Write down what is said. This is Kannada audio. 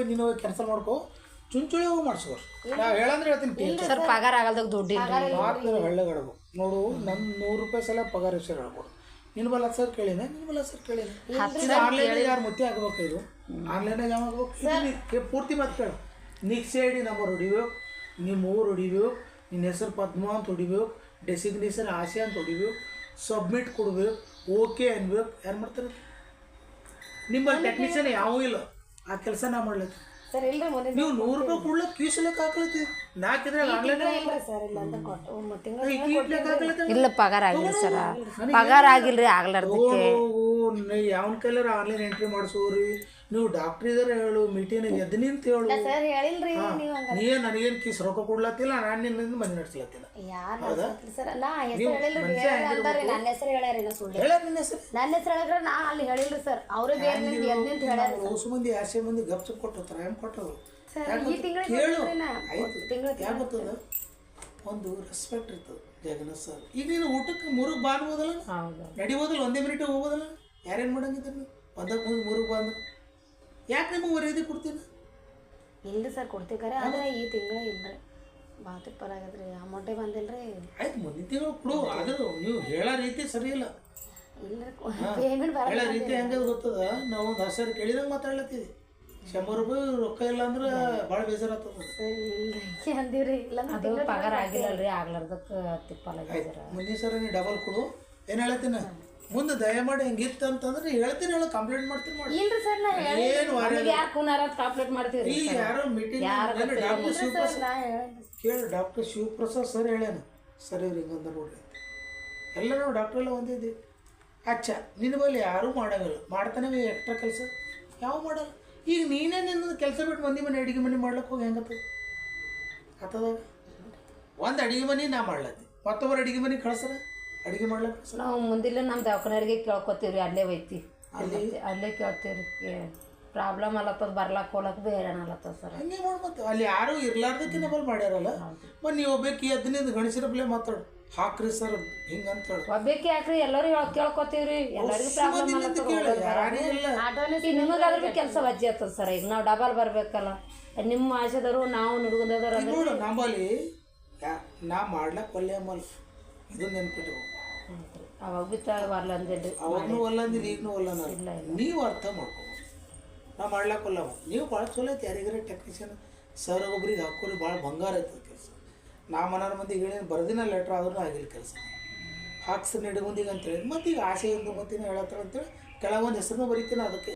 ನೀನು ಕ್ಯಾನ್ಸಲ್ ಮಾಡ್ಕೋ ಚುಂಚುಳಿ ಹೋಗಿ ಮಾಡ್ಸೋರು ನಾವು ಹೇಳಂದ್ರೆ ಹೇಳ್ತೀನಿ ಸರ್ ಪಗಾರ ಆಗಲ್ದಾಗ ದುಡ್ಡು ಹಳ್ಳಿಗಡಗು ನೋಡು ನನ್ನ ₹100 ಸಲ ಪಗಾರ ಹೆಸರು ಹೇಳ್ಬೋದು ನಿನ್ನ ಬಲ್ಲ ಸರ್ ಕೇಳಿದೆ ನಿನ್ನ ಬಲ್ಲ ಸರ್ ಕೇಳಿದೆ ಆನ್ಲೈನ್ ಯಾರು ಮುತ್ತಿ ಆಗ್ಬೇಕು ಇದು ಆನ್ಲೈನಾಗ ಯಾವ ಆಗ್ಬೇಕು ಪೂರ್ತಿ ಮಾತು ಕೇಳು ನಿಕ್ಸ್ ಐ ಡಿ ನಂಬರ್ ಹೊಡಿಬೇಕು ನಿಮ್ಮ ಊರು ಹೊಡಿಬೇಕು ನಿನ್ನ ಹೆಸರು ಪದ್ಮ ಅಂತ ಹೊಡಿಬೇಕು ಡೆಸಿಗ್ನೇಷನ್ ಆಸೆ ಅಂತ ಹೊಡಿಬೇಕು ಸಬ್ಮಿಟ್ ಕೊಡ್ಬೇಕು ಓಕೆ ಅನ್ಬೇಕು ಯಾರು ಮಾಡ್ತಾರೆ ನಿಮ್ಮಲ್ಲಿ ಟೆಕ್ನಿಷಿಯನ್ ಯಾವೂ ಇಲ್ಲ ಆ ಕೆಲಸ ನಾ ಮಾಡ್ಲತ್ತಿ ನೀವು ₹100 ಕೊಡ್ಲಕ್ಕ ಕ್ಯೂಸ್ ಲೆಕ್ಕ ಹಾಕ್ಲತ್ತೀವಿ ನಾಲ್ಕಿದ್ರೆ ಇಲ್ಲ ಪಗಾರ ಆಗಿಲ್ಲ ಸರ್ ಪಗಾರ ಆಗಿಲ್ರಿ ಆಗ್ಲಾರ್ದಕ್ಕೆ ಯಾವನ ಕೈಲಾರ ಆನ್ಲೈನ್ ಎಂಟ್ರಿ ಮಾಡಿಸೋರಿ ನೀವು ಡಾಕ್ಟ್ರ್ ಇದಾರೆ ಹೇಳು ಮೀಟಿಂಗ್ ಎದ್ದು ನಿಂತ ಹೇಳು ನೀ ನನಗೇನು ಕೀಸ್ ರೊಕ್ಕ ಕೊಡ್ಲತ್ತಿಲ್ಲ ನಾನು ನಿನ್ನಿಂದ ಮನೆ ನಡೆಸ್ಲತ್ತಿಲ್ಲ ಹೊಸ ಮಂದಿ ಆಸೆ ಮಂದಿ ಗಪ್ಚ ಕೊಟ್ಟಿರ್ತಾರೆ ಹೆಂಗೆ ಕೊಟ್ಟರು ಕೇಳು ಯಾಕೆ ಗೊತ್ತದ ಒಂದು ರೆಸ್ಪೆಕ್ಟ್ ಇರ್ತದೆ ಜಗನ್ನಾಥ್ ಸರ್ ಈಗ ನೀನು ಊಟಕ್ಕೆ 3ಕ್ಕೆ ಬಾನ್ಬೋದಲ್ಲ ನಡಿಬೋದಲ್ಲ 1 ಮಿನಿಟ್ ಹೋಗೋದಲ್ಲ ಯಾರೇನು ಮಾಡಂಗಿದ್ರು ನೀವು 1ಕ್ಕೆ 3ಕ್ಕೆ ಬಂದು ಯಾಕೆ ನಿಮಗೆ ಮರ್ಯಾದೆ ಕೊಡ್ತೀನಿ ಇಲ್ಲ ಸರ್ ಕೊಡ್ತೀವಿ ಆದರೆ ಈ ತಿಂಗಳು ಇಲ್ಲ ಬಾತ್ ಪರ ಆಗದ್ರಿ ಅಮೌಂಟೇ ಬಂದಿಲ್ರಿ ಆಯ್ತು ಮುಂದಿನ ತಿಂಗಳು ಕೊಡು ಅದು ನೀವು ಹೇಳೋ ರೀತಿ ಸರಿ ಇಲ್ಲ ಹೇಳೋ ರೀತಿ ಹೆಂಗೆ ಗೊತ್ತದ ನಾವು ಒಂದು 10,000 ಕೇಳಿದಂಗೆ ಮಾತಾಡ್ಲತ್ತೀವಿ ₹100 ರೊಕ್ಕ ಇಲ್ಲ ಅಂದ್ರೆ ಭಾಳ ಬೇಜಾರಾಗ್ತದೆ ಅಂದಿವ್ರಿ ಇಲ್ಲ ಪಗಾರ ಆಗಿಲ್ಲಲ್ರಿ ಆಗ್ಲಾರ್ದಕ್ಕೆ ತಿಪ್ಪಲಾಗಿದ್ದೀರ ಮುಂದಿನ ಸರಿ ನೀವು ಡಬಲ್ ಕೊಡು ಏನು ಹೇಳ್ತೀನಿ ಮುಂದೆ ದಯಮಾಡಿ ಹಿಂಗಿತ್ತು ಅಂತಂದ್ರೆ ಹೇಳ್ತೀನಿ ಹೇಳೋ ಕಂಪ್ಲೇಂಟ್ ಮಾಡ್ತೀನಿ ಮಾಡಿ ಏನು ಕಂಪ್ಲೇಂಟ್ ಮಾಡ್ತೀವಿ ಈಗ ಯಾರೋ ಮೀಟಿಂಗ್ ಡಾಕ್ಟರ್ ಶಿವಪ್ರಸಾದ್ ಕೇಳಿ ಡಾಕ್ಟರ್ ಶಿವಪ್ರಸಾದ್ ಸರ್ ಹೇಳ್ಯಾನ ಸರಿ ಹಿಂಗಂದ ನೋಡ್ರಿ ಎಲ್ಲ ನಾವು ಡಾಕ್ಟ್ರ್ ಎಲ್ಲ ಒಂದಿದ್ದೀವಿ ಅಚ್ಚ ನಿನ್ನ ಬಳಿ ಯಾರೂ ಮಾಡೋಂಗಿಲ್ಲ ಮಾಡ್ತಾನೆ ಎಕ್ಸ್ಟ್ರಾ ಕೆಲಸ ಯಾವ ಮಾಡಲ್ಲ ಈಗ ನೀನೇ ನಿನ್ನ ಕೆಲಸ ಬಿಟ್ಟು ಮಂದಿ ಮನೆ ಅಡುಗೆ ಮನೆ ಮಾಡ್ಲಿಕ್ಕೆ ಹೋಗಿ ಹೆಂಗತ್ತದ ಆತದಾಗ ಒಂದು ಅಡುಗೆ ಮನೆ ನಾ ಮಾಡ್ಲತ್ತಿ ಮತ್ತೊಬ್ಬರು ಅಡುಗೆ ಮನೆ ಕಳ್ಸರ ಅಡುಗೆ ಮಾಡ್ಲಿಕ್ಕೆ ನಾವು ಮುಂದಿಲ್ಲ ನಮ್ಮ ದವಾಖಾನೆಯವ್ರಿಗೆ ಕೇಳ್ಕೊತೀವಿ ಅಲ್ಲೇ ಒಯ್ತಿ ಅಲ್ಲೇ ಕೇಳ್ತೀವಿ ಪ್ರಾಬ್ಲಮ್ ಅಲ್ಲತ್ತದ ಬರ್ಲಕ್ಕೆ ಹೋಲಕ್ಕೆ ಬೇರೆ ಅಲ್ಲತ್ತದ ಸರ್ ಹಂಗೆ ಮಾಡ್ಬೋದು ಅಲ್ಲಿ ಯಾರು ಇರ್ಲಾರ್ದಕ್ಕೆ ನಮ್ಮಲ್ಲಿ ಮಾಡ್ಯಾರಲ್ಲ ಮತ್ತು ನೀವು ಒಬ್ಬಾಕಿ 15 ಗಣಸರ ಪ್ಲೇ ಮಾತಾಡು ಹಾಕ್ರಿ ಸರ್ ಹಿಂಗಂತ ಹೇಳಿ ಒಬ್ಬಾಕಿ ಯಾಕ್ರಿ ಎಲ್ಲರೂ ಕೇಳ್ಕೊತೀವ್ರಿ ಎಲ್ಲರಿಗೂ ನಿಮಗಾದ್ರೂ ಕೆಲಸ ವಜ್ಜೆ ಆಗ್ತದೆ ಸರ್ ಈಗ ನಾವು ಡಬಲ್ ಬರಬೇಕಲ್ಲ ನಿಮ್ಮ ಆಶೆದವರು ನಾವು ನುಡುಗದವರು ನೋಡು ನಮ್ಮಲ್ಲಿ ನಾ ಮಾಡ್ಲಕ್ಕೆ ಒಳ್ಳೆ ಅಮ್ಮಲ್ಲ ಇದು ನೆನ್ಪಿಟ್ಟು ಅವಾಗ ಬಿತ್ತಾಗ ಬರ್ಲ ಅಂದಿಲ್ಲ ಅವಾಗೂ ಒಲ್ಲ ಅಂದಿಲ್ಲ ಈಗನೂ ಒಲ್ಲ ಇಲ್ಲ ನೀವು ಅರ್ಥ ಮಾಡ್ಕೊ ನಾ ಮಾಡ್ಲಕ್ಕಲ್ಲ ನೀವು ಭಾಳ ಚಲೋ ಐತೆ ಯಾರಿಗಾರ ಟೆಕ್ನಿಷಿಯನ್ ಸರ್ ಒಬ್ರಿಗೆ ಹಾಕೋರಿ ಭಾಳ ಬಂಗಾರ ಐತದ ಕೆಲಸ ನಾ ಮನಾರ ಮಂದಿಗೆ ಹೇಳಿ ಬರ್ದಿನ ಲೆಟ್ರ್ ಆದ್ರೂ ಆಗಿಲ್ಲ ಕೆಲಸ ಹಾಕ್ಸಿ ನಡುಗುಂದಿಗೆ ಅಂತೇಳಿ ಮತ್ತು ಈಗ ಆಸೆಯಿಂದ ಬಂತೀನಿ ಹೇಳತ್ತಾರ ಅಂತೇಳಿ ಕೆಳಗೊಂದು ಹೆಸರನ್ನ ಬರೀತೀನಿ ಅದಕ್ಕೆ